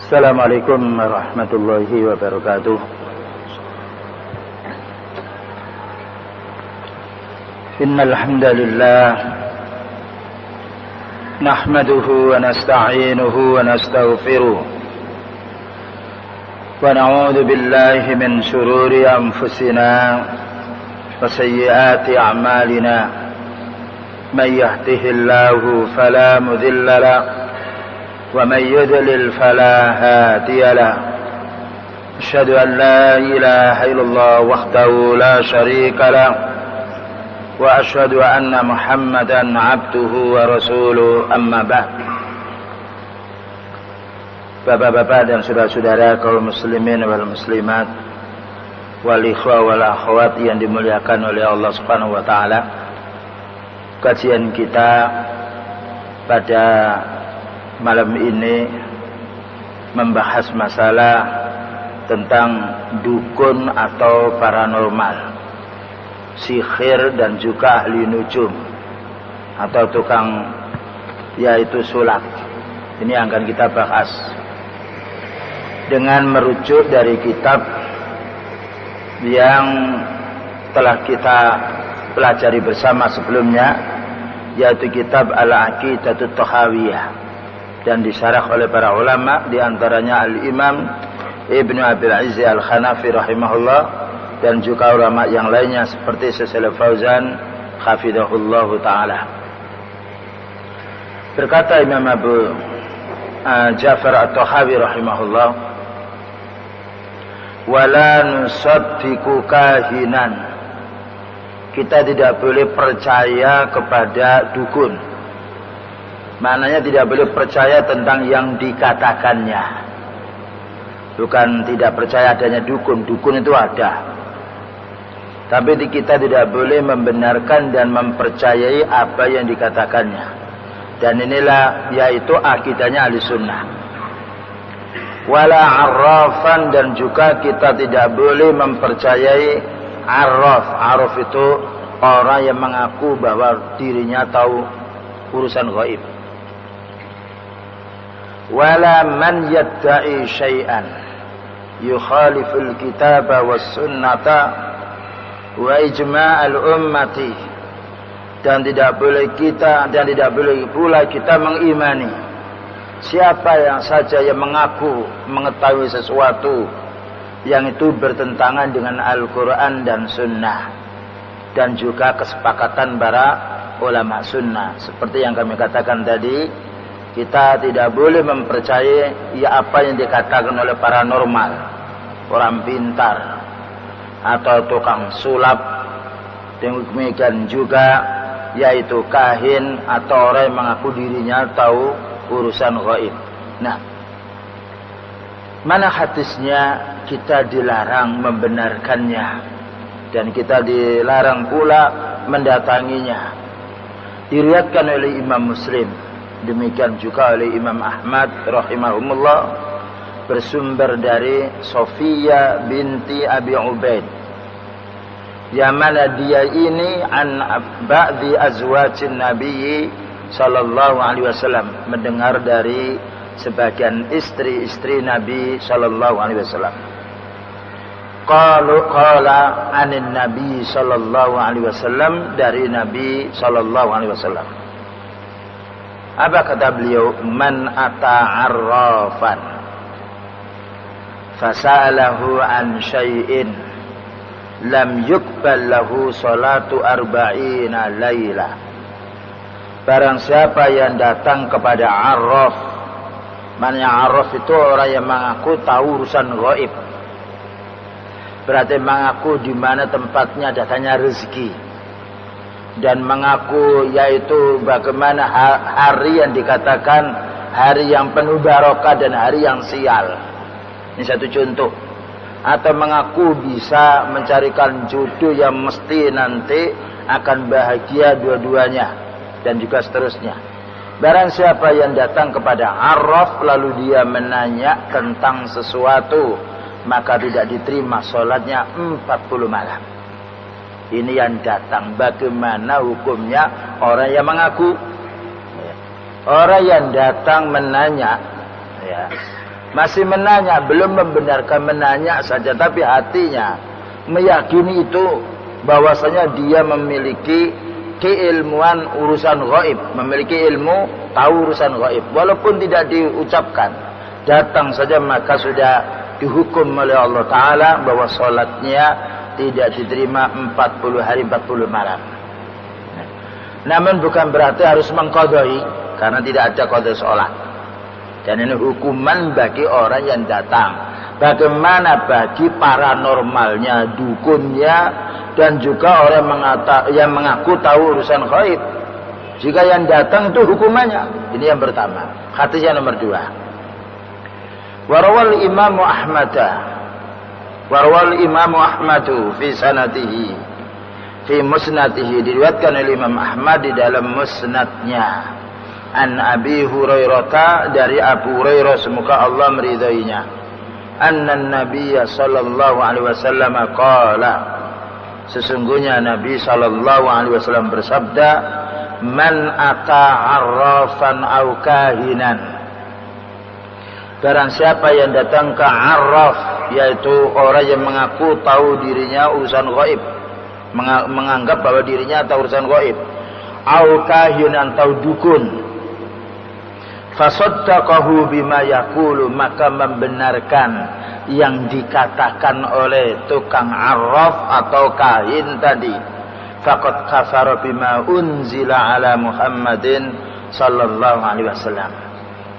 Assalamualaikum warahmatullahi wabarakatuh. Innal hamdalillah nahmaduhu wa nasta'inuhu wa nastaghfiruh wa na'udzu billahi min shururi anfusina wa sayyiati a'malina. May yahdihillahu fala mudilla lahu ومن يضلل فلا هادي له أشهد أن لا إله إلا الله وحده لا شريك له وأشهد أن محمدا عبده ورسوله أما بعد. Bapak-bapak dan saudara-saudara kaum muslimin wal muslimat wal ikhwah wal akhwat yang dimuliakan oleh Allah Subhanahu wa taala. Kajian kita pada malam ini membahas masalah tentang dukun atau paranormal, sihir dan juga ahli nujum atau tukang yaitu sulap. Ini yang akan kita bahas dengan merujuk dari kitab yang telah kita pelajari bersama sebelumnya, yaitu kitab Al-Aqidatut Thahawiyah, dan disyarah oleh para ulama, diantaranya Al-Imam Ibnu Abil Izzi Al-Hanafi rahimahullah, dan juga ulama yang lainnya seperti Syaikh Fauzan hafizahullahu ta'ala. Berkata Imam Abu Ja'far At-Tahawi rahimahullah, wala nusaddiqu kahinan, kita tidak boleh percaya kepada dukun. Maknanya tidak boleh percaya tentang yang dikatakannya. Bukan tidak percaya adanya dukun. Dukun itu ada. Tapi kita tidak boleh membenarkan dan mempercayai apa yang dikatakannya. Dan inilah yaitu akidahnya ahli sunnah. Wala arrafan, dan juga kita tidak boleh mempercayai arraf. Arraf itu orang yang mengaku bahwa dirinya tahu urusan gaib. Wala man yadda'i syai'an yukhaliful kitaba was sunnata wa ijma'al ummati, dan tidak boleh pula kita mengimani siapa yang saja yang mengaku mengetahui sesuatu yang itu bertentangan dengan Al-Quran dan Sunnah, dan juga kesepakatan para ulama Sunnah. Seperti yang kami katakan tadi, kita tidak boleh mempercayai apa yang dikatakan oleh paranormal, orang pintar, atau tukang sulap. Demikian juga yaitu kahin atau orang yang mengaku dirinya tahu urusan gaib. Nah, mana hadisnya kita dilarang membenarkannya, dan kita dilarang pula mendatanginya. Diriwayatkan oleh Imam Muslim, demikian juga oleh Imam Ahmad rahimahumullah, bersumber dari Sofia binti Abi Ubaid, yang mana dia ini an ba'di azwajin Nabi sallallahu alaihi wasallam, mendengar dari sebagian istri-istri Nabi sallallahu alaihi wasallam. Qala anin Nabi sallallahu alaihi wasallam, dari Nabi sallallahu alaihi wasallam. Apa kata beliau? Man ata'arrafan fasa'alahu an syai'in lam yukbal lahu salatu arba'ina layla. Barang siapa yang datang kepada arraf, maknanya arraf itu orang yang mengaku tahu urusan gaib, berarti mengaku di mana tempatnya datangnya rezeki, dan mengaku yaitu bagaimana hari yang dikatakan hari yang penuh barokah dan hari yang sial. Ini satu contoh. Atau mengaku bisa mencarikan jodoh yang mesti nanti akan bahagia dua-duanya, dan juga seterusnya. Barang siapa yang datang kepada arraf lalu dia menanya tentang sesuatu, maka tidak diterima sholatnya 40 malam. Ini yang datang. Bagaimana hukumnya orang yang mengaku? Orang yang datang menanya, ya, masih menanya, belum membenarkan, menanya saja, tapi hatinya meyakini itu bahwasanya dia memiliki keilmuan urusan gaib, memiliki ilmu tahu urusan gaib, walaupun tidak diucapkan, datang saja maka sudah dihukum oleh Allah Ta'ala bahwa sholatnya tidak diterima 40 hari 40 malam. Namun bukan berarti harus mengqadai, karena tidak ada qada sholat. Dan ini hukuman bagi orang yang datang. Bagaimana bagi paranormalnya, dukunnya, dan juga orang yang mengaku tahu urusan gaib. Jika yang datang itu hukumannya. Ini yang pertama. Hadis yang nomor 2. Warawal Imam Ahmadu fi sanatihi, fi musnadihi, diriwayatkan oleh Imam Ahmad di dalam musnadnya, an Abi Hurairah, dari Abu Hurairah semoga Allah meridainya, anna Nabiya sallallahu alaihi wasallam qala, sesungguhnya Nabi sallallahu alaihi wasallam bersabda, man ata arrafan au kahinan, barang siapa yang datang ke arraf, yaitu orang yang mengaku tahu dirinya urusan gaib, menganggap bahwa dirinya tahu urusan gaib, au kahinan, tahu dukun, fasaddaqahu bima yaqulu, maka membenarkan yang dikatakan oleh tukang arraf atau kahin tadi, faqad kafara bima unzila ala Muhammadin sallallahu alaihi wasallam,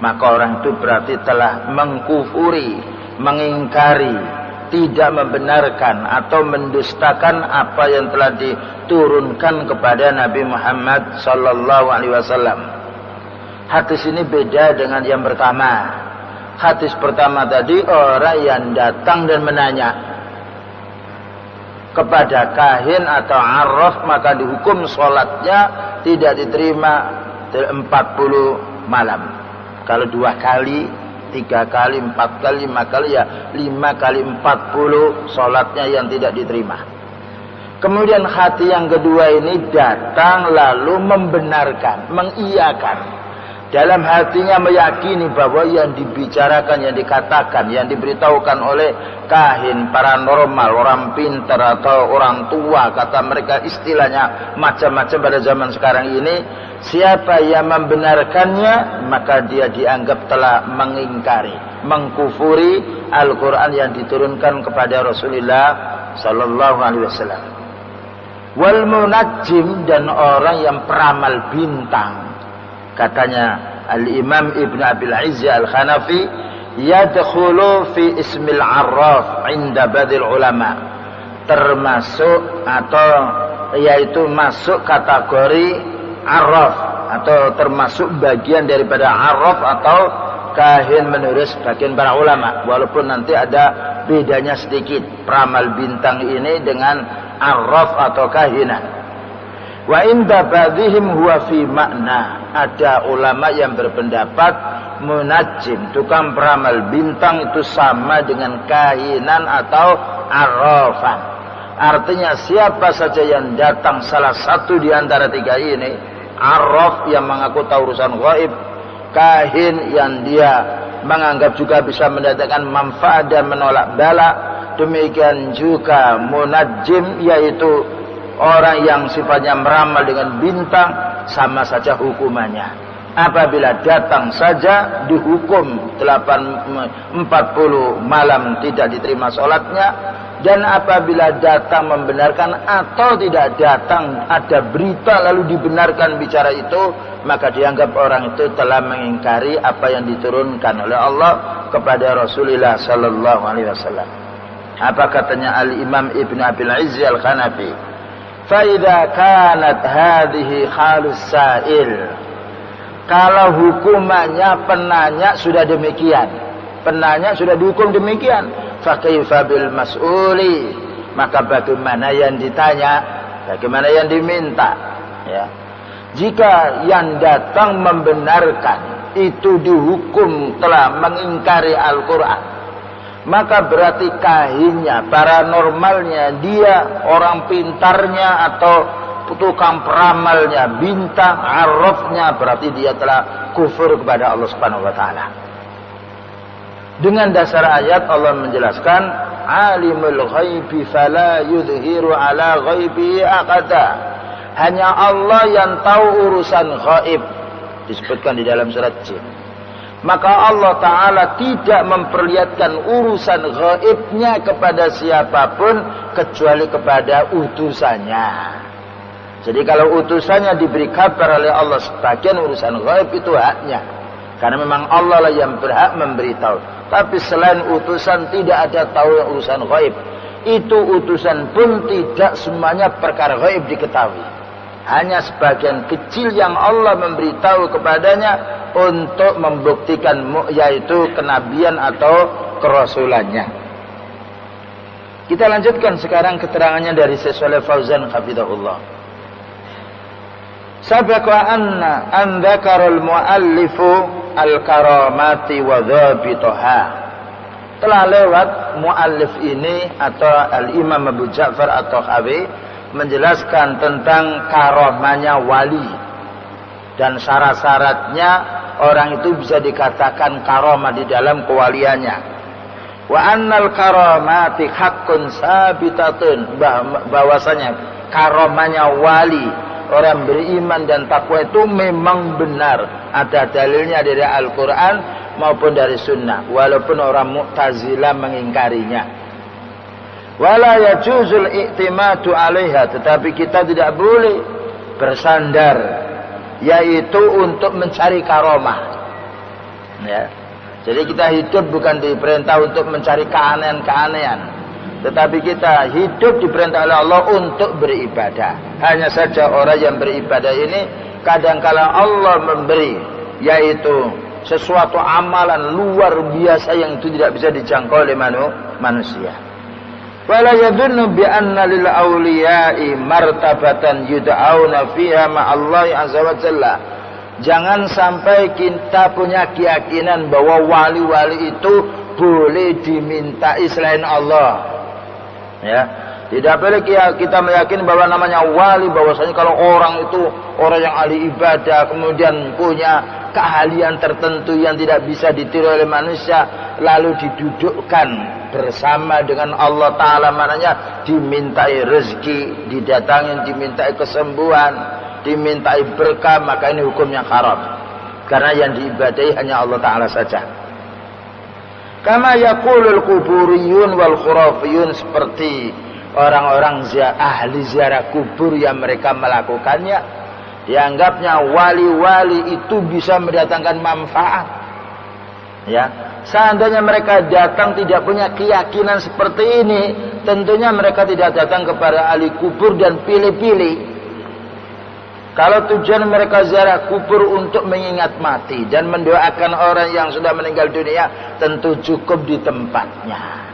maka orang itu berarti telah mengkufuri, mengingkari, tidak membenarkan atau mendustakan apa yang telah diturunkan kepada Nabi Muhammad sallallahu alaihi wasallam. Hadis ini beda dengan yang pertama. Hadis pertama tadi orang yang datang dan menanya kepada kahin atau arraf, maka dihukum sholatnya tidak diterima 40 malam. Kalau 2 kali, 3 kali, 4 kali, 5 kali, ya 5 kali 40 sholatnya yang tidak diterima. Kemudian hati yang kedua ini datang lalu membenarkan, mengiyakan. Dalam hatinya meyakini bahwa yang dibicarakan, yang dikatakan, yang diberitahukan oleh kahin, paranormal, orang pintar atau orang tua, kata mereka istilahnya macam-macam pada zaman sekarang ini, siapa yang membenarkannya maka dia dianggap telah mengingkari, mengkufuri Al-Quran yang diturunkan kepada Rasulullah sallallahu alaihi wasallam. Wal munajjim, dan orang yang peramal bintang, katanya Al-Imam Ibn Abil Izzi Al-Khanafi, yadkhulu fi ismil arraf inda badil ulama, termasuk atau yaitu masuk kategori arraf atau termasuk bagian daripada arraf atau kahin menurut sebagian para ulama, walaupun nanti ada bedanya sedikit peramal bintang ini dengan arraf atau kahinan. Wa inda ba'dihim huwa fi makna, ada ulama yang berpendapat munajjim, tukang peramal bintang, itu sama dengan kahinan atau arrafan. Artinya siapa saja yang datang salah satu di antara 3 ini, arraf yang mengaku tahu urusan gaib, kahin yang dia menganggap juga bisa mendatangkan manfaat dan menolak bala, demikian juga munajjim, yaitu orang yang sifatnya meramal dengan bintang, sama saja hukumannya. Apabila datang saja dihukum 40 malam tidak diterima sholatnya, dan apabila datang membenarkan atau tidak datang ada berita lalu dibenarkan bicara itu, maka dianggap orang itu telah mengingkari apa yang diturunkan oleh Allah kepada Rasulullah sallallahu alaihi wasallam. Apa katanya Al-Imam Ibn Abil Izzi Al-Khanafi? Faida kanat hadhihi halus sa'il, kalau hukumannya penanya sudah demikian, penanya sudah dihukum demikian, fa kaifa bil mas'uli, maka bagaimana yang ditanya, bagaimana yang diminta, ya. Jika yang datang membenarkan itu dihukum telah mengingkari Al-Quran, maka berarti kahinnya, paranormalnya, dia orang pintarnya atau tukang peramalnya, bintang, arrafnya, berarti dia telah kufur kepada Allah Subhanahu wa taala. Dengan dasar ayat Allah menjelaskan alimul ghaibi fala yudhiru ala ghaibihi ahada. Hanya Allah yang tahu urusan ghaib, disebutkan di dalam surat Jin. Maka Allah Ta'ala tidak memperlihatkan urusan ghaibnya kepada siapapun kecuali kepada utusannya. Jadi kalau utusannya diberi kabar oleh Allah sebagian urusan ghaib itu haknya, karena memang Allah lah yang berhak memberitahu. Tapi selain utusan tidak ada tahu yang urusan ghaib. Itu utusan pun tidak semuanya perkara ghaib diketahui. Hanya sebagian kecil yang Allah memberitahu kepadanya untuk membuktikan yaitu kenabian atau kerasulannya. Kita lanjutkan sekarang keterangannya dari Syekh Shalih Fauzan hafizahullah. Sabaqa anna an dzakarul muallifu al-karamati wa dhabitaha. Telah lewat muallif ini atau al-Imam Abu Ja'far atau Khawi menjelaskan tentang karamahnya wali dan syarat-syaratnya orang itu bisa dikatakan karamah di dalam kewaliannya. Wa annal karamati haqqun sabitatun, bahwasanya karamahnya wali orang beriman dan takwa itu memang benar, ada dalilnya dari Al-Quran maupun dari Sunnah, walaupun orang Mu'tazilah mengingkarinya. Wala yajuzul i'timadu 'alaiha, tetapi kita tidak boleh bersandar yaitu untuk mencari karamah. Ya. Jadi kita hidup bukan diperintah untuk mencari keanehan-keanehan, tetapi kita hidup diperintah oleh Allah untuk beribadah. Hanya saja orang yang beribadah ini kadangkala Allah memberi yaitu sesuatu amalan luar biasa yang itu tidak bisa dijangkau oleh manusia. Wala yadunnu bi anna lil awliya'i martabatan yud'auna fiha ma'allahi azza wa jalla. Jangan sampai kita punya keyakinan bahwa wali-wali itu boleh dimintai selain Allah. Ya, tidak boleh kita meyakini bahwa namanya wali, bahwasanya kalau orang itu orang yang ahli ibadah kemudian punya keahlian tertentu yang tidak bisa ditiru oleh manusia lalu didudukkan bersama dengan Allah Ta'ala, mananya dimintai rezeki, didatangin, dimintai kesembuhan, dimintai berkah, maka ini hukumnya haram, karena yang diibadahi hanya Allah Ta'ala saja. Kama yaqulul kuburiyun wal khurafiyun, seperti orang-orang ahli ziarah kubur yang mereka melakukannya, dianggapnya wali-wali itu bisa mendatangkan manfaat. Ya, seandainya mereka datang tidak punya keyakinan seperti ini, tentunya mereka tidak datang kepada ahli kubur dan pilih-pilih. Kalau tujuan mereka ziarah kubur untuk mengingat mati dan mendoakan orang yang sudah meninggal dunia, tentu cukup di tempatnya.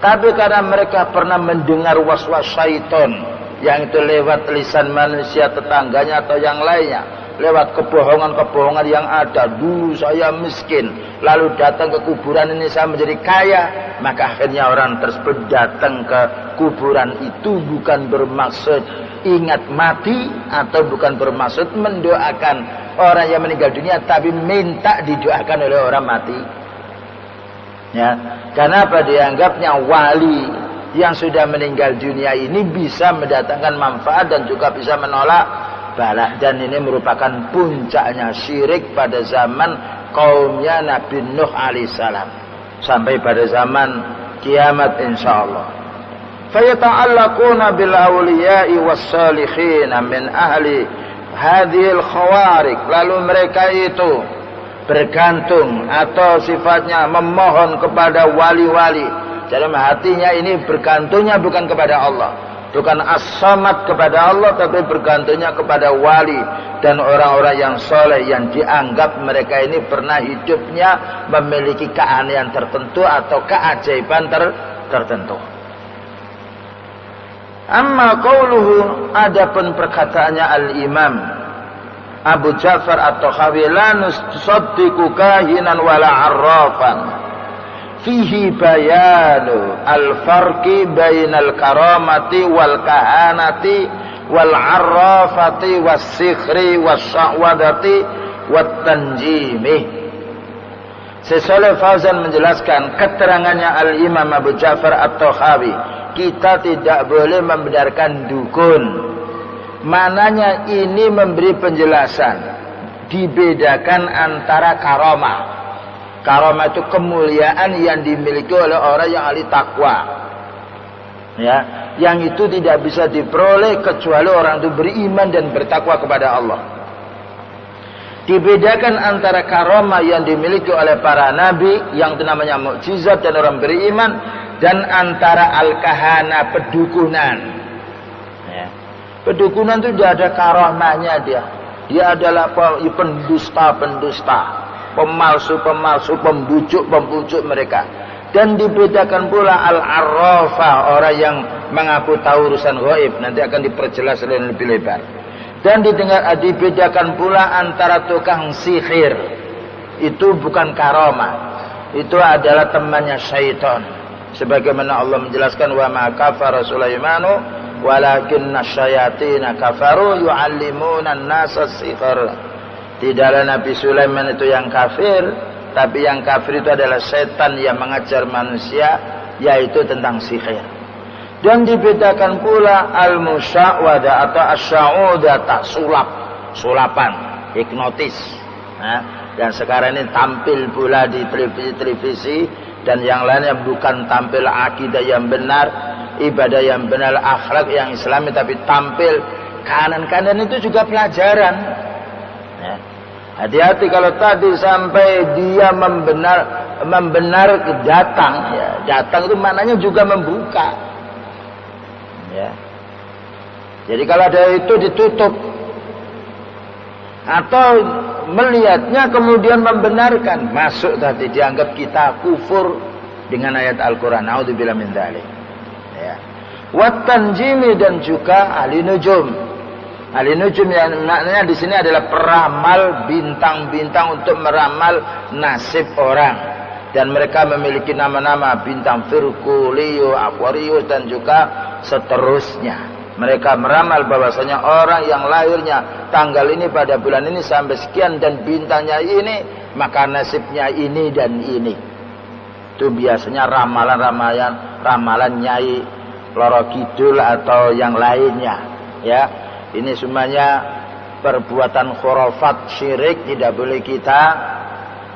Tapi karena mereka pernah mendengar was-was syaitan yang itu lewat lisan manusia tetangganya atau yang lainnya, lewat kebohongan-kebohongan yang ada, dulu saya miskin, lalu datang ke kuburan ini saya menjadi kaya, maka akhirnya orang tersebut datang ke kuburan itu bukan bermaksud ingat mati atau bukan bermaksud mendoakan orang yang meninggal dunia, tapi minta didoakan oleh orang mati. Ya, karena apa? Dianggapnya wali yang sudah meninggal dunia ini bisa mendatangkan manfaat dan juga bisa menolak bala, dan ini merupakan puncaknya syirik pada zaman kaumnya Nabi Nuh alaihissalam sampai pada zaman kiamat insyaallah. Fayata'allaquna bil awliya'i was salihin min ahli hadhil khawarik, lalu mereka itu bergantung atau sifatnya memohon kepada wali-wali. Dalam hatinya ini bergantungnya bukan kepada Allah, bukan as-samad kepada Allah, tapi bergantungnya kepada wali dan orang-orang yang soleh yang dianggap mereka ini pernah hidupnya memiliki keanehan tertentu atau keajaiban tertentu. Amma qauluhu, adapun perkataannya al-Imam Abu Ja'far at-Tahawi, la nusaddiqu kahinan wala arrafan, fihi bayanu al-farqi bainal karamati wal kahanati wal arrafati was sikhri was sya'wadati wat tanjimi. Syekh Shalih Fauzan menjelaskan keterangannya Al-Imam Abu Ja'far At-Tahawi, kita tidak boleh membenarkan dukun. Mananya ini memberi penjelasan, dibedakan antara karamah. Karamah itu kemuliaan yang dimiliki oleh orang yang ahli takwa. Ya, yang itu tidak bisa diperoleh kecuali orang itu beriman dan bertakwa kepada Allah. Dibedakan antara karamah yang dimiliki oleh para nabi yang itu namanya mukjizat dan orang beriman, dan antara al-kahana, pedukunan. Ya. Pedukunan itu tidak ada karamahnya dia. Dia adalah pendusta-pendusta, pemalsu-pemalsu, pembujuk mereka. Dan dibedakan pula al-arrafah, orang yang mengaku tahu urusan gaib. Nanti akan diperjelas lebih lebar. Dan dibedakan pula antara tukang sihir. Itu bukan karamah. Itu adalah temannya syaitan. Sebagaimana Allah menjelaskan, wa ma kafara Sulaimanu walakinna syayatina kafaru yu'allimuna an-nasa sihr. Tidaklah Nabi Sulaiman itu yang kafir, tapi yang kafir itu adalah setan yang mengajar manusia, yaitu tentang sihir. Dan dibedakan pula al-musya'wada atau asya'udata, sulapan, hipnotis. Nah, dan sekarang ini tampil pula di televisi dan yang lainnya, bukan tampil akidah yang benar, ibadah yang benar, akhlak yang islami, tapi tampil kanan-kanan itu juga pelajaran. Ya. Hati-hati kalau tadi sampai dia membenar datang, ya, datang itu maknanya juga membuka. Ya. Jadi kalau ada itu ditutup, atau melihatnya kemudian membenarkan, masuk tadi, dianggap kita kufur dengan ayat Al-Quran. Naudzubillah min dzalik. Ya. Wat tanjimi, dan juga ahli nujum. Ahli nujum yang maknanya di sini adalah peramal bintang-bintang untuk meramal nasib orang. Dan mereka memiliki nama-nama bintang Virgulio, Aquarius, dan juga seterusnya. Mereka meramal bahwasanya orang yang lahirnya tanggal ini pada bulan ini sampai sekian dan bintangnya ini, maka nasibnya ini dan ini. Itu biasanya ramalan Nyai Loro Kidul atau yang lainnya. Ya, ini semuanya perbuatan khurafat, syirik, tidak boleh kita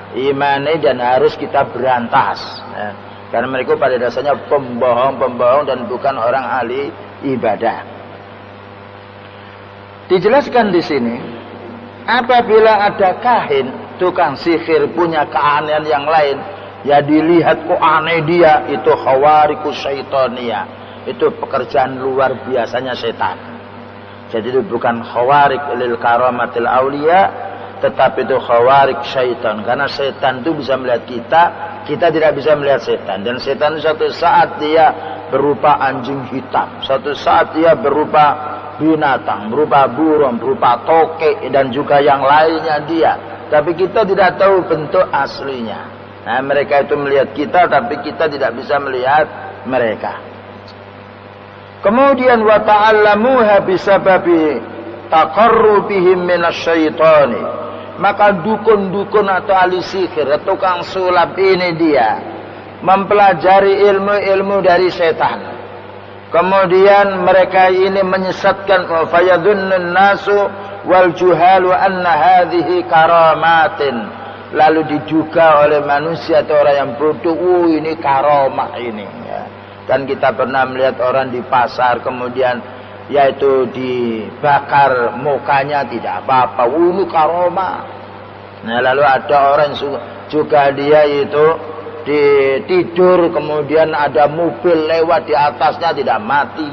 imani dan harus kita berantas. Ya. Karena mereka pada dasarnya pembohong dan bukan orang ahli ibadah. Dijelaskan di sini, apabila ada kahin, tukang sihir punya keanehan yang lain, ya dilihat kok aneh dia, itu khawariqus syaitonia. Itu pekerjaan luar biasanya setan. Jadi itu bukan khawariq lil karamatil auliya, tetapi itu khawariq syaitan. Karena setan itu bisa melihat kita tidak bisa melihat setan. Dan setan itu suatu saat dia berupa anjing hitam, suatu saat dia berupa binatang, berupa burung, berupa tokek, dan juga yang lainnya dia. Tapi kita tidak tahu bentuk aslinya. Nah, mereka itu melihat kita, tapi kita tidak bisa melihat mereka. Kemudian wa ta'allamuha bisababi taqarrubihim minasyaitani. Maka dukun-dukun atau ahli sihir, tukang sulap ini dia mempelajari ilmu-ilmu dari setan. Kemudian mereka ini menyesatkan, fayadhunnun nasu wal juhalu anna hadhihi karamatin. Lalu diduga oleh manusia atau orang yang bodoh, ini karamah ini. Ya. Dan kita pernah melihat orang di pasar kemudian yaitu dibakar mukanya, tidak apa-apa, ini karamah. Nah, lalu ada orang juga dia itu tidur kemudian ada mobil lewat di atasnya, tidak mati.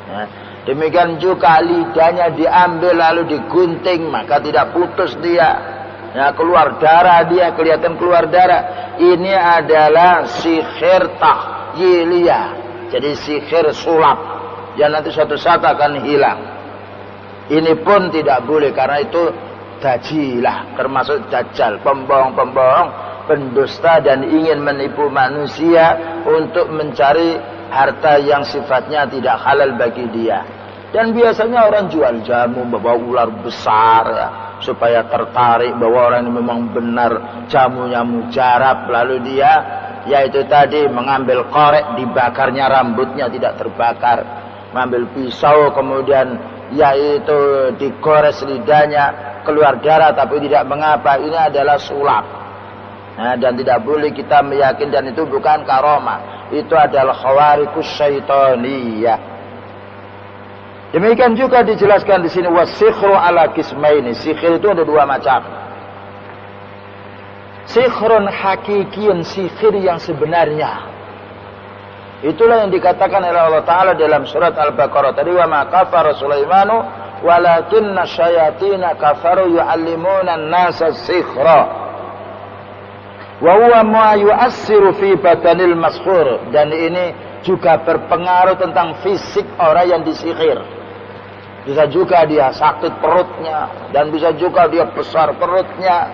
Nah, demikian juga lidahnya diambil lalu digunting, maka tidak putus dia. Nah, keluar darah dia, kelihatan keluar darah. Ini adalah sihir tahyiliyah. Jadi sihir sulap yang nanti suatu saat akan hilang. Ini pun tidak boleh karena itu dajilah, termasuk dajjal, pembohong-pembohong, pendusta dan ingin menipu manusia untuk mencari harta yang sifatnya tidak halal bagi dia. Dan biasanya orang jual jamu, bawa ular besar, ya. supaya tertarik bahwa orang ini memang benar jamunya mujarab, lalu dia yaitu tadi mengambil korek, dibakarnya rambutnya tidak terbakar, mengambil pisau kemudian yaitu digores lidahnya keluar darah tapi tidak mengapa, ini adalah sulap. Nah, dan tidak boleh kita meyakini, dan itu bukan karomah, itu adalah khawarikus syaitaniyah. Demikian juga dijelaskan di sini wasikhru ala qismaini. Sihir itu ada dua macam. Sihrun hakikiun, sihir yang sebenarnya. Itulah yang dikatakan oleh Allah Ta'ala dalam surat Al-Baqarah tadi, wa ma kafara Sulaimanu walakinna syayatina kafaru yu'allimuna an-nasa sihra wa huwa ma yu'assiru fi badanil maskhur. Dan ini juga berpengaruh tentang fisik orang yang disihir. Bisa juga dia sakit perutnya, dan bisa juga dia besar perutnya,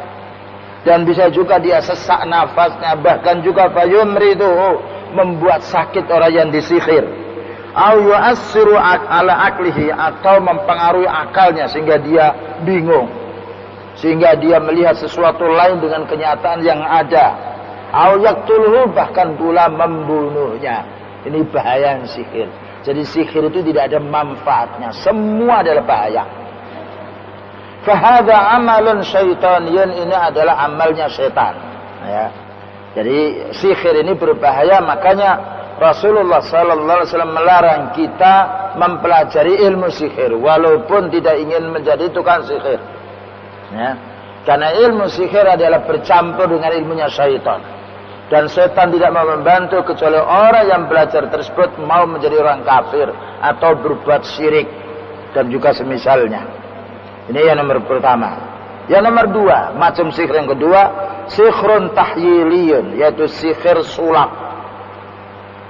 dan bisa juga dia sesak nafasnya, bahkan juga fayumridu, membuat sakit orang yang disihir. Au yu'assiru ala aklihi, atau mempengaruhi akalnya sehingga dia bingung, sehingga dia melihat sesuatu lain dengan kenyataan yang ada. Au yaqtuluhu, bahkan pula membunuhnya. Ini bahaya sihir. Jadi sihir itu tidak ada manfaatnya, semua adalah bahaya. Fahadha amalun syaitaniyun, ini adalah amalnya setan. Ya. Jadi sihir ini berbahaya, makanya Rasulullah sallallahu alaihi wasallam melarang kita mempelajari ilmu sihir walaupun tidak ingin menjadi tukang sihir. Ya. Karena ilmu sihir adalah bercampur dengan ilmunya syaitan. Dan setan tidak mau membantu kecuali orang yang belajar tersebut mau menjadi orang kafir atau berbuat syirik dan juga semisalnya. Ini yang nomor pertama. Yang nomor dua, macam sihir yang kedua, sihrun tahyiliyun, yaitu sihir sulap,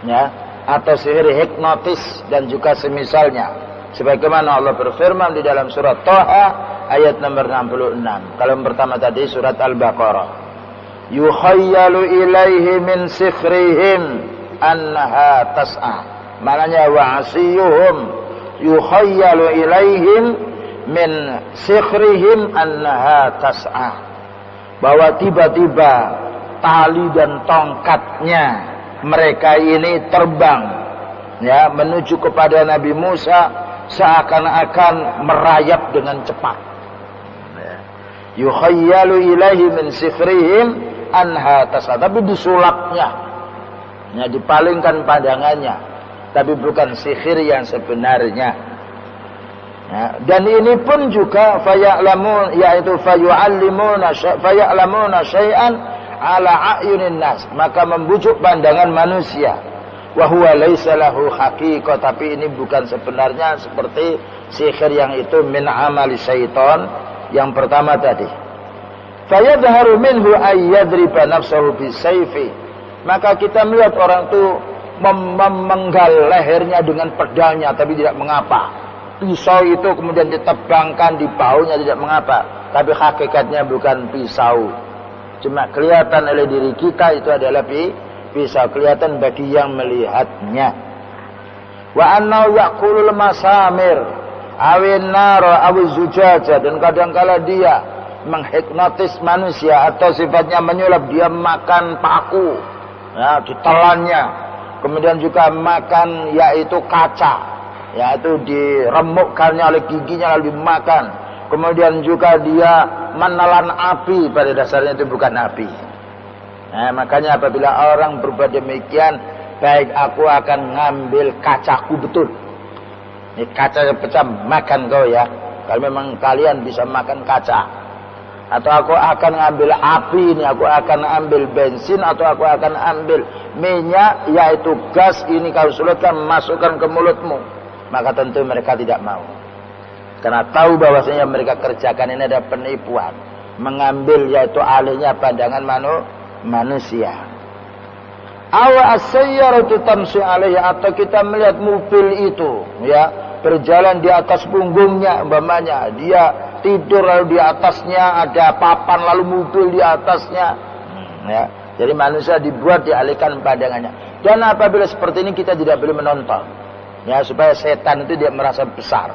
ya, atau sihir hipnotis dan juga semisalnya. Sebagaimana Allah berfirman di dalam surat Thaha ayat nomor 66. Kalau yang pertama tadi surat Al-Baqarah. Yukhayyalu ilaihi min sikhrihim annaha tas'a. Maknanya wa'asiyuhum yukhayyalu ilaihim min sikhrihim annaha tas'a. Bahwa tiba-tiba tali dan tongkatnya mereka ini terbang, ya, menuju kepada Nabi Musa seakan-akan merayap dengan cepat. Yukhayyalu ilaihi min sikhrihim anha tas'a, tapi disulapnya, ya, dipalingkan pandangannya, tapi bukan sihir yang sebenarnya. Ya, dan ini pun juga faya'lamun, yaitu faya'lamuna syai'an ala a'yunin nas, maka membujuk pandangan manusia. Wa huwa laisa lahu haqiqah, tapi ini bukan sebenarnya seperti sihir yang itu min amali syaitan yang pertama tadi. Fayadharu minhu ayyadriba nafsahu bisayfi, maka kita melihat orang itu memenggal lehernya dengan pedangnya tapi tidak mengapa. Pisau itu kemudian ditebangkan di bahunya tidak mengapa, tapi hakikatnya bukan pisau, cuma kelihatan oleh diri kita itu adalah pisau, kelihatan bagi yang melihatnya. Wa annahu yaqulul masamir awin nara awiz zujaja, dan kadangkala dia menghipnotis manusia atau sifatnya menyulap, dia makan paku, ya, ditelannya, kemudian juga makan yaitu kaca, yaitu diremukkannya oleh giginya lalu dimakan, kemudian juga dia menelan api, pada dasarnya itu bukan api. Nah, makanya apabila orang berbuat demikian, baik aku akan ngambil kacaku betul, ini kaca pecah, makan kau ya, kalau memang kalian bisa makan kaca. Atau aku akan ambil api ini, aku akan ambil bensin, atau aku akan ambil minyak, yaitu gas ini kau sulutkan, masukkan ke mulutmu. Maka tentu mereka tidak mau, karena tahu bahwasanya mereka kerjakan ini ada penipuan, mengambil yaitu alihnya pandangan manusia. Awa as-sayyaratu tamshi alaihi, atau kita melihat mobil itu, ya, berjalan di atas punggungnya, umpamanya dia tidur lalu di atasnya ada papan lalu mobil di atasnya, ya. Jadi manusia dibuat dialihkan pandangannya. Dan apabila seperti ini kita tidak boleh menonton, ya, supaya setan itu dia merasa besar.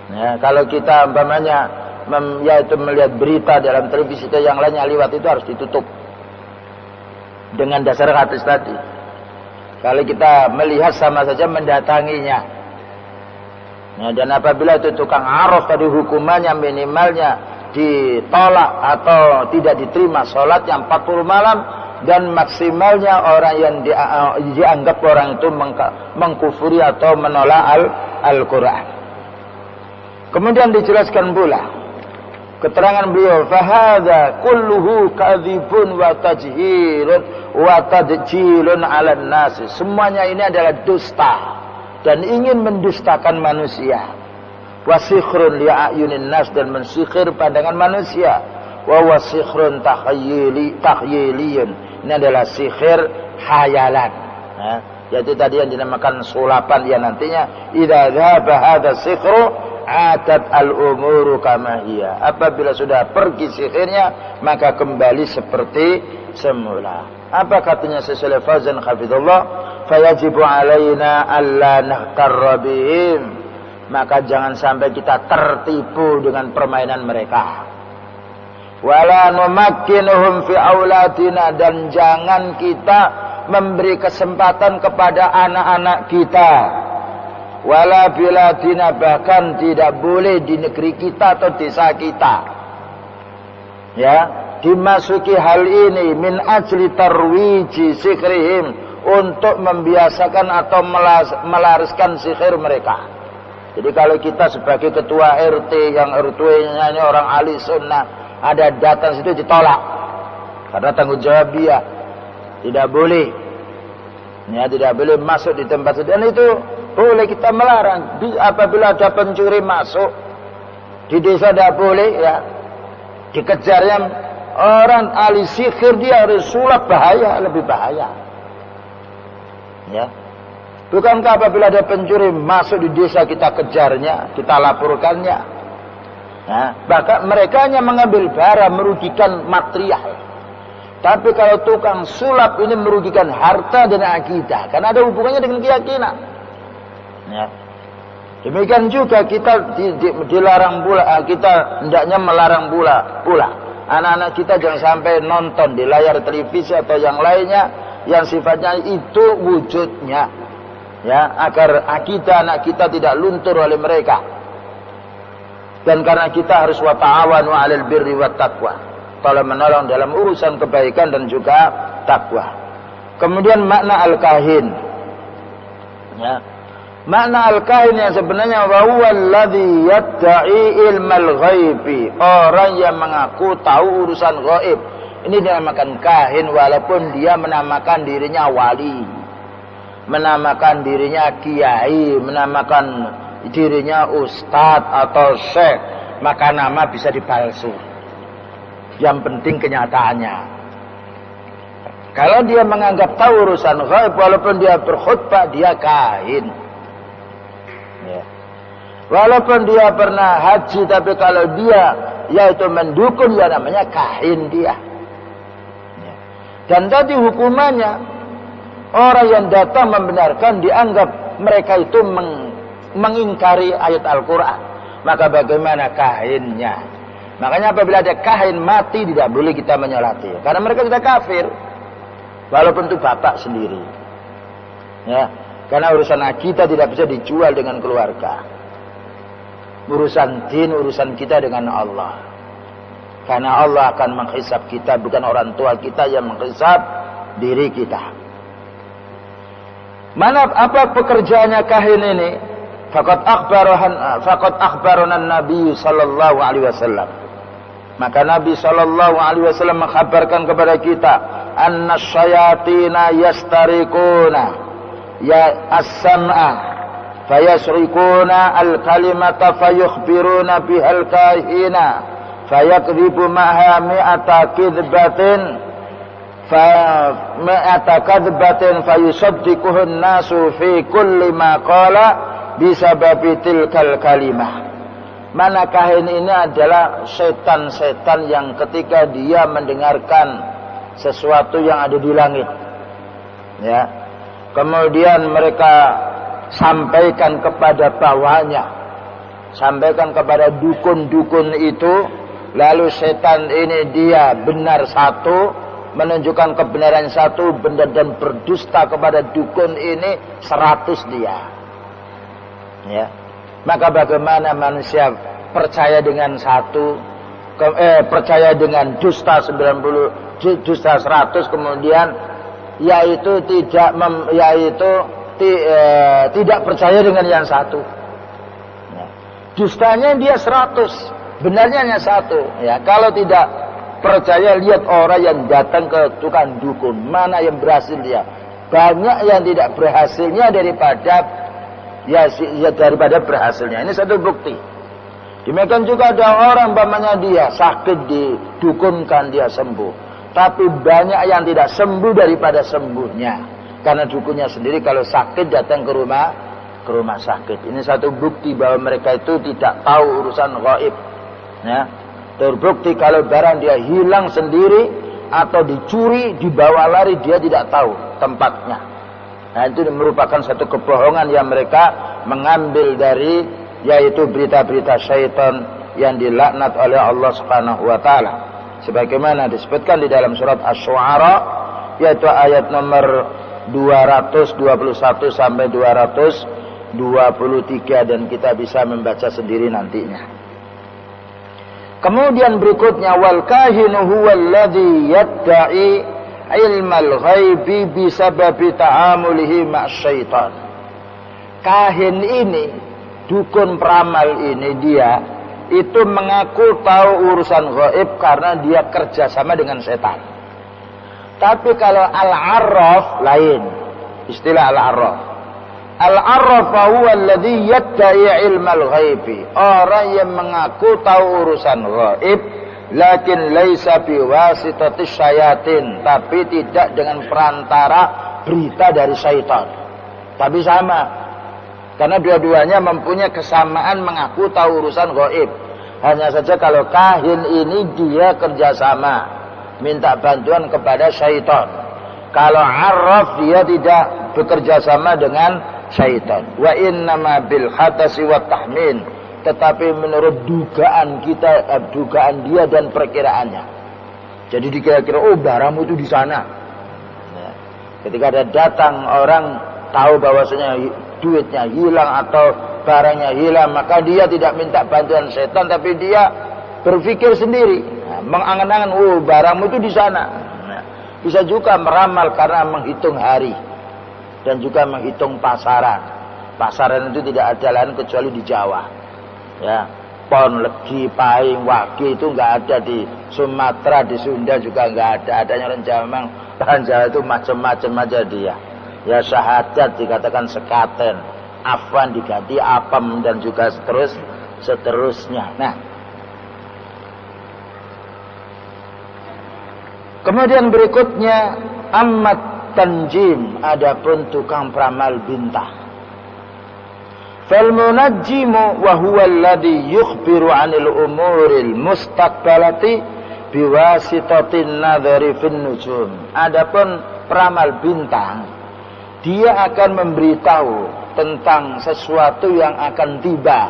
Ya, kalau kita umpamanya yaitu melihat berita dalam televisi atau yang lainnya lewat itu harus ditutup dengan dasar hadis tadi. Kalau kita melihat sama saja mendatanginya. Nah, dan apabila itu tukang araf tadi hukumannya minimalnya ditolak atau tidak diterima sholatnya 40 malam, dan maksimalnya orang yang dianggap orang itu mengkufuri atau menolak Al-Quran. Kemudian dijelaskan pula keterangan beliau, fahadha kulluhu kadzibun wa tajhilun wa tadjilun 'alan nas. Semuanya ini adalah dusta dan ingin mendustakan manusia. Wa sikhrun li a'yunin nas, dan mensihir pandangan manusia. Wa wasikhrun takhyiliyun. Ini adalah sihir khayalan. Yaitu tadi yang dinamakan sulapan, yang nantinya idza dzaba hadza sikhru adat al-umuru kama hiya. Apabila sudah pergi sihirnya, maka kembali seperti semula. Apa katanya Syekh Fauzan hafizallah? Fayajibu alaina alla nahtarra bihim. Maka jangan sampai kita tertipu dengan permainan mereka. Wala numakkinuhum fi auladina, dan jangan kita memberi kesempatan kepada anak-anak kita. Wala biladina, bahkan tidak boleh di negeri kita atau desa kita. Ya, dimasuki hal ini min ajli tarwiji sikrihim, untuk membiasakan atau melariskan sihir mereka. Jadi kalau kita sebagai ketua RT yang RT-nya ini orang ahli sunnah, ada datang situ ditolak karena tanggung jawab dia, tidak boleh. Ya, tidak boleh masuk di tempat itu. Dan itu boleh kita melarang. Apabila ada pencuri masuk di desa, tidak boleh ya dikejarnya orang ahli sihir, dia harus sulap, bahaya, lebih bahaya. Ya, bukankah apabila ada pencuri masuk di desa kita kejarnya, kita laporkannya? Nah, bahkan mereka hanya mengambil barang, merugikan material. Tapi kalau tukang sulap ini merugikan harta dan akidah, karena ada hubungannya dengan keyakinan. Ya. Demikian juga kita dilarang pula, kita hendaknya melarang pula anak-anak kita jangan sampai nonton di layar televisi atau yang lainnya yang sifatnya itu wujudnya, ya, agar akidah anak kita tidak luntur oleh mereka. Dan karena kita harus wa ta'awanu 'alal birri wat taqwa, tolong menolong dalam urusan kebaikan dan juga takwa. Kemudian makna al-kahin, ya, makna al-kahin yang sebenarnya wa huwa alladhi yadda'i ilmal ghaibi, orang yang mengaku tahu urusan gaib. Ini dinamakan kahin, walaupun dia menamakan dirinya wali, menamakan dirinya kiai, menamakan dirinya ustadz atau syekh, maka nama bisa dipalsu. Yang penting kenyataannya. Kalau dia menganggap tahu urusan gaib, walaupun dia berkhutbah, dia kahin. Ya. Walaupun dia pernah haji, tapi kalau dia yaitu mendukun, ya namanya kahin dia. Ya. Dan tadi hukumannya, orang yang datang membenarkan dianggap mereka itu mengingkari ayat Al-Quran. Maka bagaimana kahinnya? Makanya apabila ada kahin mati, tidak boleh kita menyolati, karena mereka sudah kafir, walaupun itu bapak sendiri. Ya, karena urusan kita tidak bisa dijual dengan keluarga. Urusan din, urusan kita dengan Allah. Karena Allah akan menghisab kita, bukan orang tua kita yang menghisab diri kita. Mana apa pekerjaannya kahin ini? Faqad akhbarana Nabi sallallahu alaihi wasallam. Maka Nabi sallallahu alaihi wasallam mengkhabarkan kepada kita, anna syayatina yastariquna ya as-sam'a fayasriquna al-kalimata fayukhbiruna bihal kahina fayakdhibu maha mi'ata kidbatin fayusaddiquhu an-nasu fi kulli ma qala bisababi tilkal kalimah. Mana kahin ini adalah setan-setan yang ketika dia mendengarkan sesuatu yang ada di langit, ya, kemudian mereka sampaikan kepada bawahnya sampaikan kepada dukun-dukun itu, lalu setan ini dia benar satu, menunjukkan kebenaran satu, benar dan berdusta kepada dukun ini 100 dia. Ya. Maka bagaimana manusia percaya dengan satu, percaya dengan dusta 90, dusta 100, kemudian yaitu tidak percaya dengan yang satu. Ya. Dustanya dia 100, benarnya hanya satu. Ya, kalau tidak percaya, lihat orang yang datang ke tukang dukun, mana yang berhasil dia. Banyak yang tidak berhasilnya daripada daripada berhasilnya. Ini satu bukti. Demikian juga ada orang umpamanya dia sakit, didukunkan dia sembuh. Tapi banyak yang tidak sembuh daripada sembuhnya. Karena dukunnya sendiri kalau sakit datang ke rumah sakit. Ini satu bukti bahwa mereka itu tidak tahu urusan gaib. Ya. Terbukti kalau barang dia hilang sendiri atau dicuri, dibawa lari, dia tidak tahu tempatnya. Nah, itu merupakan satu kebohongan yang mereka mengambil dari, yaitu berita-berita syaitan yang dilaknat oleh Allah Subhanahu wa taala. Sebagaimana disebutkan di dalam surat Asy-Syu'ara, yaitu ayat nomor 221 sampai 223, dan kita bisa membaca sendiri nantinya. Kemudian berikutnya, wal kahinu huwal ladzi yadda'i ilmal ghaibi bisababi ta'amulihi ma'asyaitan. Kahin ini, dukun peramal ini, dia itu mengaku tahu urusan gaib karena dia kerjasama dengan setan. Tapi kalau al-arraf lain, istilah al-arraf. Al-arraf huwa alladhi yadda'i ilmal ghaibi. Orang yang mengaku tahu urusan gaib, lakin laisa biwasitatis syayatin, tapi tidak dengan perantara berita dari syaitan. Tapi sama. Karena dua-duanya mempunyai kesamaan mengaku tahu urusan gaib. Hanya saja kalau kahin ini dia kerjasama, minta bantuan kepada syaitan. Kalau arraf dia tidak bekerja sama dengan syaitan. Wa innama bil hatasi wa tahmin. Tetapi menurut dugaan kita, dugaan dia dan perkiraannya. Jadi dikira-kira, oh barangmu itu di sana. Ya. Ketika ada datang orang tahu bahwasanya duitnya hilang atau barangnya hilang, maka dia tidak minta bantuan setan, tapi dia berpikir sendiri, mengangan-angan, oh barangmu itu di sana. Nah, bisa juga meramal karena menghitung hari dan juga menghitung pasaran. Pasaran itu tidak ada lain kecuali di Jawa. Ya, Pon, Legi, Pahing, Wage itu nggak ada di Sumatera, di Sunda juga nggak ada. Adanya orang Jawa itu macam-macam aja dia. Ya, syahadat dikatakan sekaten, afwan diganti apem, dan juga seterusnya. Nah, kemudian berikutnya amat tanjim, adapun tukang peramal bintang. Fal munajjimu wa huwa alladhi yukhbiru 'anil umuril mustaqbalati biwasitatin nadhari fin nujum. Adapun peramal bintang, dia akan memberitahu tentang sesuatu yang akan tiba,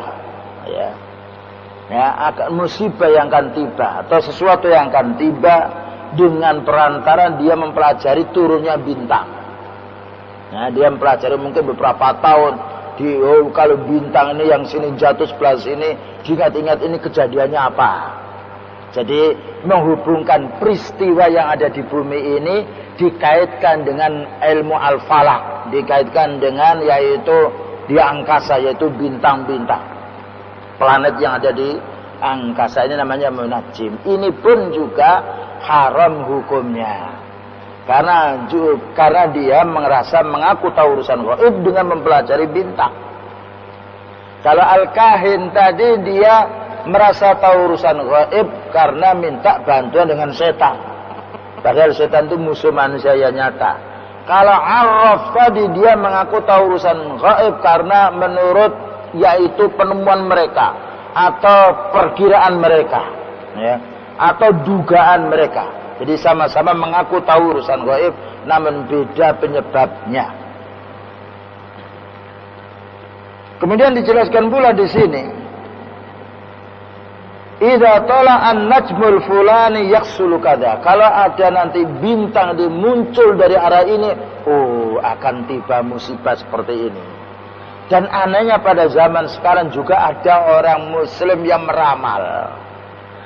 akan musibah yang akan tiba atau sesuatu yang akan tiba dengan perantaran dia mempelajari turunnya bintang. Nah, dia mempelajari mungkin beberapa tahun. Kalau bintang ini yang sini jatuh sebelah sini, diingat-ingat ini kejadiannya apa. Jadi menghubungkan peristiwa yang ada di bumi ini dikaitkan dengan ilmu al-falak, dikaitkan dengan yaitu di angkasa, yaitu bintang-bintang, planet yang ada di angkasa, ini namanya munajjim. Ini pun juga haram hukumnya, karena dia merasa mengaku tahu urusan gaib dengan mempelajari bintang. Kalau al-kahin tadi dia merasa tahu urusan gaib karena minta bantuan dengan setan. Padahal setan itu musuh manusia yang nyata. Kalau arraf tadi dia mengaku tahu urusan gaib karena menurut yaitu penemuan mereka atau perkiraan mereka, ya, atau dugaan mereka. Jadi sama-sama mengaku tahu urusan gaib, namun beda penyebabnya. Kemudian dijelaskan pula di sini, idza tala'an najmul fulani yaksulu kada. Kalau ada nanti bintang muncul dari arah ini, oh akan tiba musibah seperti ini. Dan anehnya pada zaman sekarang juga ada orang muslim yang meramal.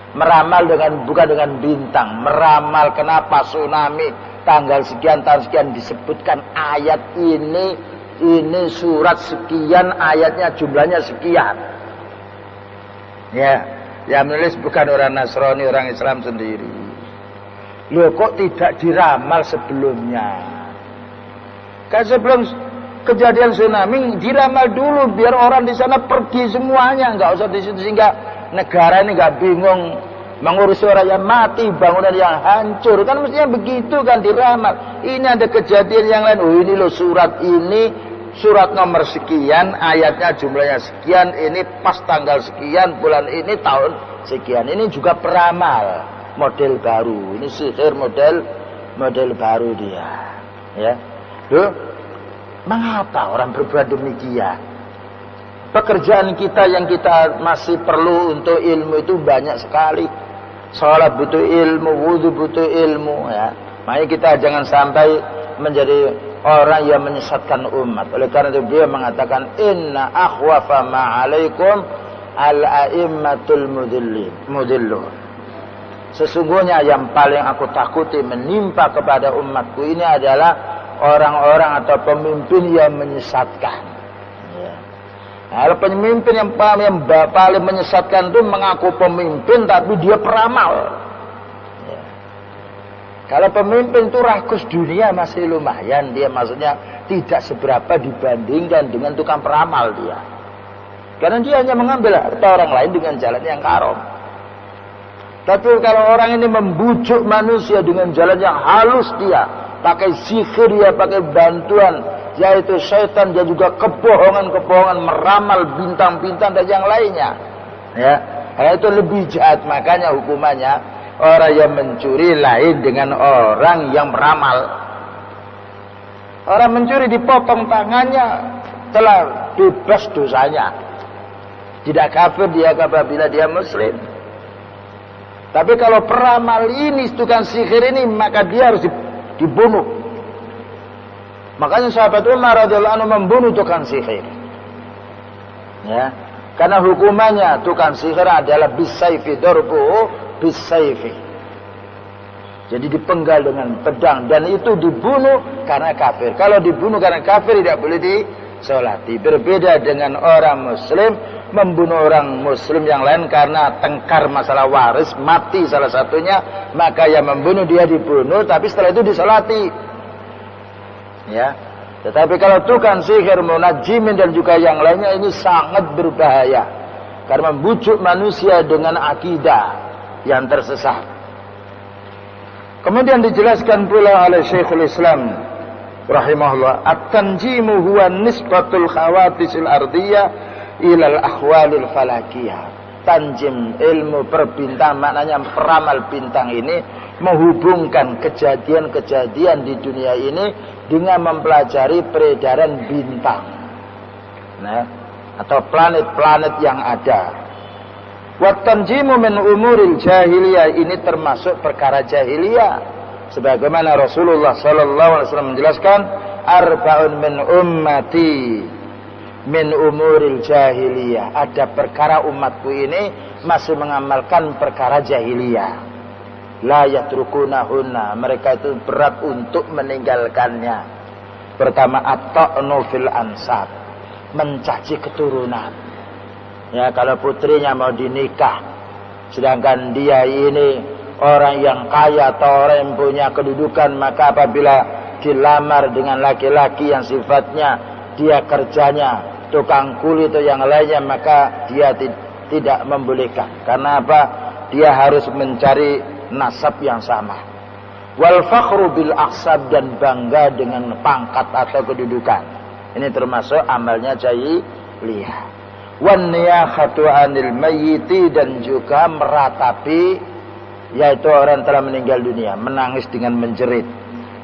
Meramal bukan dengan bintang, meramal kenapa tsunami tanggal sekian tahun sekian, disebutkan ayat ini surat sekian, ayatnya jumlahnya sekian. Ya, yang menulis bukan orang Nasrani, orang Islam sendiri. Loh kok tidak diramal sebelumnya? Kan sebelum kejadian tsunami diramal dulu biar orang di sana pergi semuanya, nggak usah di situ, sehingga negara ini nggak bingung mengurus orang yang mati, bangunan yang hancur. Kan mestinya begitu kan diramal. Ini ada kejadian yang lain. Oh ini loh surat ini, surat nomor sekian, ayatnya jumlahnya sekian, ini pas tanggal sekian, bulan ini, tahun sekian. Ini juga peramal model baru. Ini sihir model baru dia. Ya. Loh, mengapa orang berbuat demikian? Pekerjaan kita yang kita masih perlu untuk ilmu itu banyak sekali. Salat butuh ilmu, wudu butuh ilmu, ya. Makanya kita jangan sampai menjadi orang yang menyesatkan umat. Oleh karena itu beliau mengatakan inna akhwafa ma'alaikum al-a'immatul mudillun. Sesungguhnya yang paling aku takuti menimpa kepada umatku ini adalah orang-orang atau pemimpin yang menyesatkan. Kalau pemimpin yang paling menyesatkan itu mengaku pemimpin tapi dia peramal. Ya. Kalau pemimpin itu rakus dunia masih lumayan, dia maksudnya tidak seberapa dibandingkan dengan tukang peramal dia. Karena dia hanya mengambil harta orang lain dengan jalan yang haram. Tapi kalau orang ini membujuk manusia dengan jalan yang halus dia, pakai sihir ya, pakai bantuan yaitu syaitan, dan juga kebohongan-kebohongan, meramal bintang-bintang dan yang lainnya, ya, karena itu lebih jahat. Makanya hukumannya orang yang mencuri lain dengan orang yang meramal. Orang mencuri dipotong tangannya, telah bebas dosanya, tidak kafir dia apabila dia muslim. Tapi kalau peramal ini, tukang sihir ini, maka dia harus dibunuh. Makanya sahabat Umar radhiyallahu anhu membunuh tukang sihir. Ya, karena hukumannya tukang sihir adalah bisayfi, darbuhu bisayfi. Jadi dipenggal dengan pedang, dan itu dibunuh karena kafir. Kalau dibunuh karena kafir tidak boleh disolati. Berbeda dengan orang muslim membunuh orang muslim yang lain karena tengkar masalah waris, mati salah satunya, maka yang membunuh dia dibunuh, tapi setelah itu disolati. Ya, tetapi kalau tukang sihir, munajimin dan juga yang lainnya, ini sangat berbahaya karena membujuk manusia dengan akidah yang tersesat. Kemudian dijelaskan pula oleh Syekhul Islam rahimahullah, at-tanjimu huwa nisbatul khawatisil ardiyah ilal akhwalil falakiyah. Tanjim, ilmu perbintang, maknanya peramal bintang ini menghubungkan kejadian-kejadian di dunia ini dengan mempelajari peredaran bintang, nah, atau planet-planet yang ada. Wat tanjimu min umuril jahiliyah, ini termasuk perkara jahiliyah. Sebagaimana Rasulullah sallallahu alaihi wasallam menjelaskan, arba'un min ummati min umuril jahiliyah. Ada perkara umatku ini masih mengamalkan perkara jahiliyah. La yatrukunahunna, mereka itu berat untuk meninggalkannya. Pertama, at-ta'nu fil ansab, mencaci keturunan. Ya, kalau putrinya mau dinikah, sedangkan dia ini orang yang kaya atau orang yang punya kedudukan, maka apabila dilamar dengan laki-laki yang sifatnya dia kerjanya tukang kuli atau yang lainnya, maka dia tidak membolehkan. Karena apa? Dia harus mencari nasab yang sama. Wal fakhru bil aksab, dan bangga dengan pangkat atau kedudukan. Ini termasuk amalnya jahiliyah. Wan niyakhatu anil mayyiti, dan juga meratapi, yaitu orang telah meninggal dunia, menangis dengan menjerit.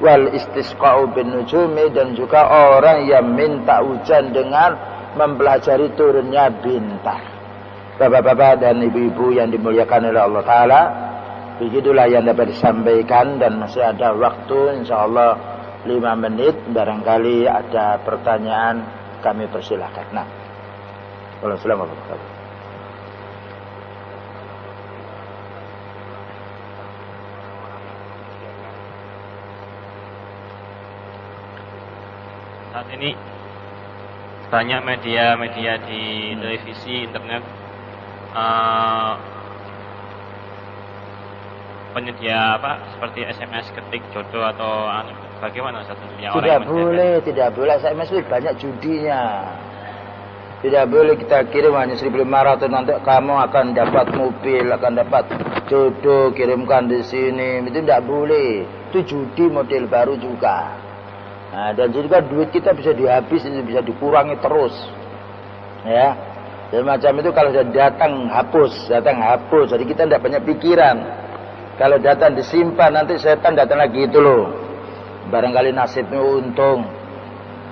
Wal istisqa'u bin nujumi, dan juga orang yang minta hujan dengan mempelajari turunnya bintang. Bapak-bapak dan ibu-ibu yang dimuliakan oleh Allah Ta'ala, begitulah yang dapat disampaikan, dan masih ada waktu insyaallah 5 menit. Barangkali ada pertanyaan, kami persilahkan. Nah, Waalaikumsalam warahmatullahi wabarakatuh. Saat ini banyak media-media di televisi, internet penyedia seperti SMS ketik jodoh atau bagaimana satunya orang tidak boleh SMS itu banyak judinya. Tidak boleh kita kirim hanya 1.500 nanti kamu akan dapat mobil, akan dapat jodoh, kirimkan di sini. Itu tidak boleh. Itu judi model baru juga. Nah, dan juga duit kita bisa dihabis, bisa dikurangi terus. Ya. Dan macam itu kalau sudah datang hapus. Jadi kita tidak banyak pikiran. Kalau datang disimpan, nanti setan datang lagi itu loh. Barangkali nasibnya untung.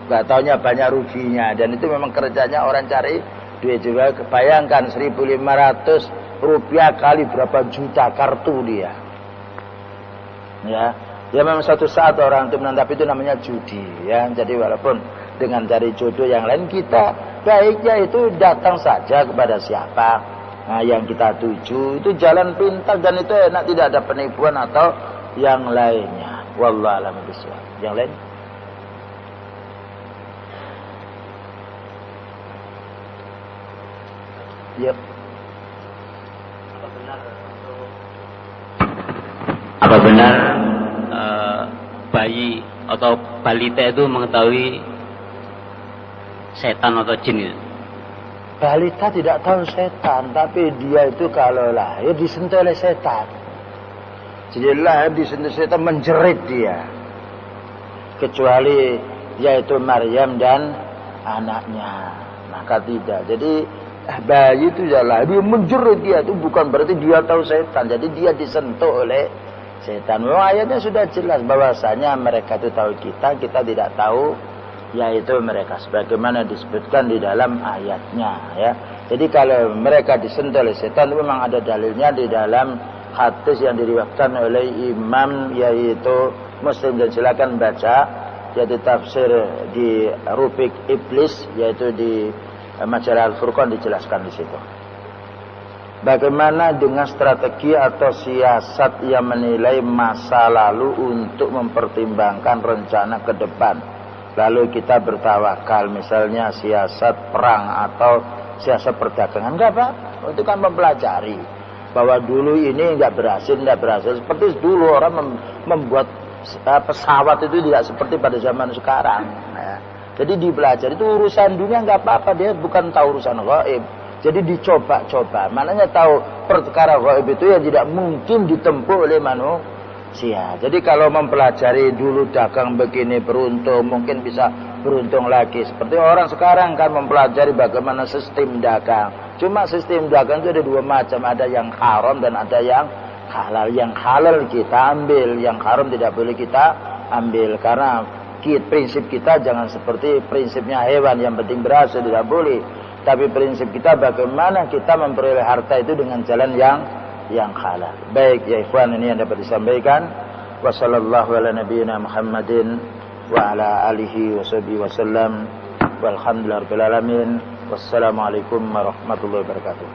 Gak taunya banyak ruginya. Dan itu memang kerjanya orang cari duit juga. Bayangkan 1.500 rupiah kali berapa juta kartu dia. Ya. Ya memang suatu saat orang itu menangkap itu namanya judi. Ya. Jadi walaupun dengan cari jodoh yang lain, kita baiknya itu datang saja kepada siapa yang kita tuju. Itu jalan pintas dan itu enak, tidak ada penipuan atau yang lainnya. Wallahu a'lam bishawab. Yang lain? Yep. Apa benar bayi atau balita itu mengetahui setan atau jin itu? Balita tidak tahu setan, tapi dia itu kalau lahir disentuh oleh setan. Jadi lahir disentuh setan, menjerit dia. Kecuali yaitu Maryam dan anaknya, maka tidak. Jadi bayi itu lahir dia menjerit, dia itu bukan berarti dia tahu setan. Jadi dia disentuh oleh setan. Memang ayatnya sudah jelas bahwasanya mereka itu tahu kita tidak tahu yaitu mereka, sebagaimana disebutkan di dalam ayatnya ya. Jadi kalau mereka disentuh oleh setan itu memang ada dalilnya di dalam hadis yang diriwayatkan oleh Imam yaitu Muslim, dan silakan baca yaitu tafsir di Rubik Iblis, yaitu di majalah Al-Furqan dijelaskan di situ. Bagaimana dengan strategi atau siasat yang menilai masa lalu untuk mempertimbangkan rencana ke depan? Lalu kita bertawakal, misalnya siasat perang atau siasat perdagangan. Enggak apa-apa, itu kan mempelajari bahwa dulu ini enggak berhasil. Seperti dulu orang membuat pesawat itu tidak seperti pada zaman sekarang. Ya. Jadi dipelajari, itu urusan dunia enggak apa-apa, dia bukan tahu urusan gaib. Jadi dicoba-coba. Maknanya tahu perkara gaib itu yang tidak mungkin ditempuh oleh manusia. Jadi kalau mempelajari dulu dagang begini beruntung, mungkin bisa beruntung lagi. Seperti orang sekarang kan mempelajari bagaimana sistem dagang. Cuma sistem dagang itu ada dua macam. Ada yang haram dan ada yang halal. Yang halal kita ambil, yang haram tidak boleh kita ambil. Karena prinsip kita jangan seperti prinsipnya hewan, yang penting berhasil, tidak boleh. Tapi prinsip kita bagaimana kita memperoleh harta itu dengan jalan yang halal. Baik ya ikhwan, ini yang dapat disampaikan. Wassallallahu ala nabiyyina Muhammadin wa ala alihi washabihi wasallam. Walhamdulillahirabbil alamin. Wassalamualaikum warahmatullahi wabarakatuh.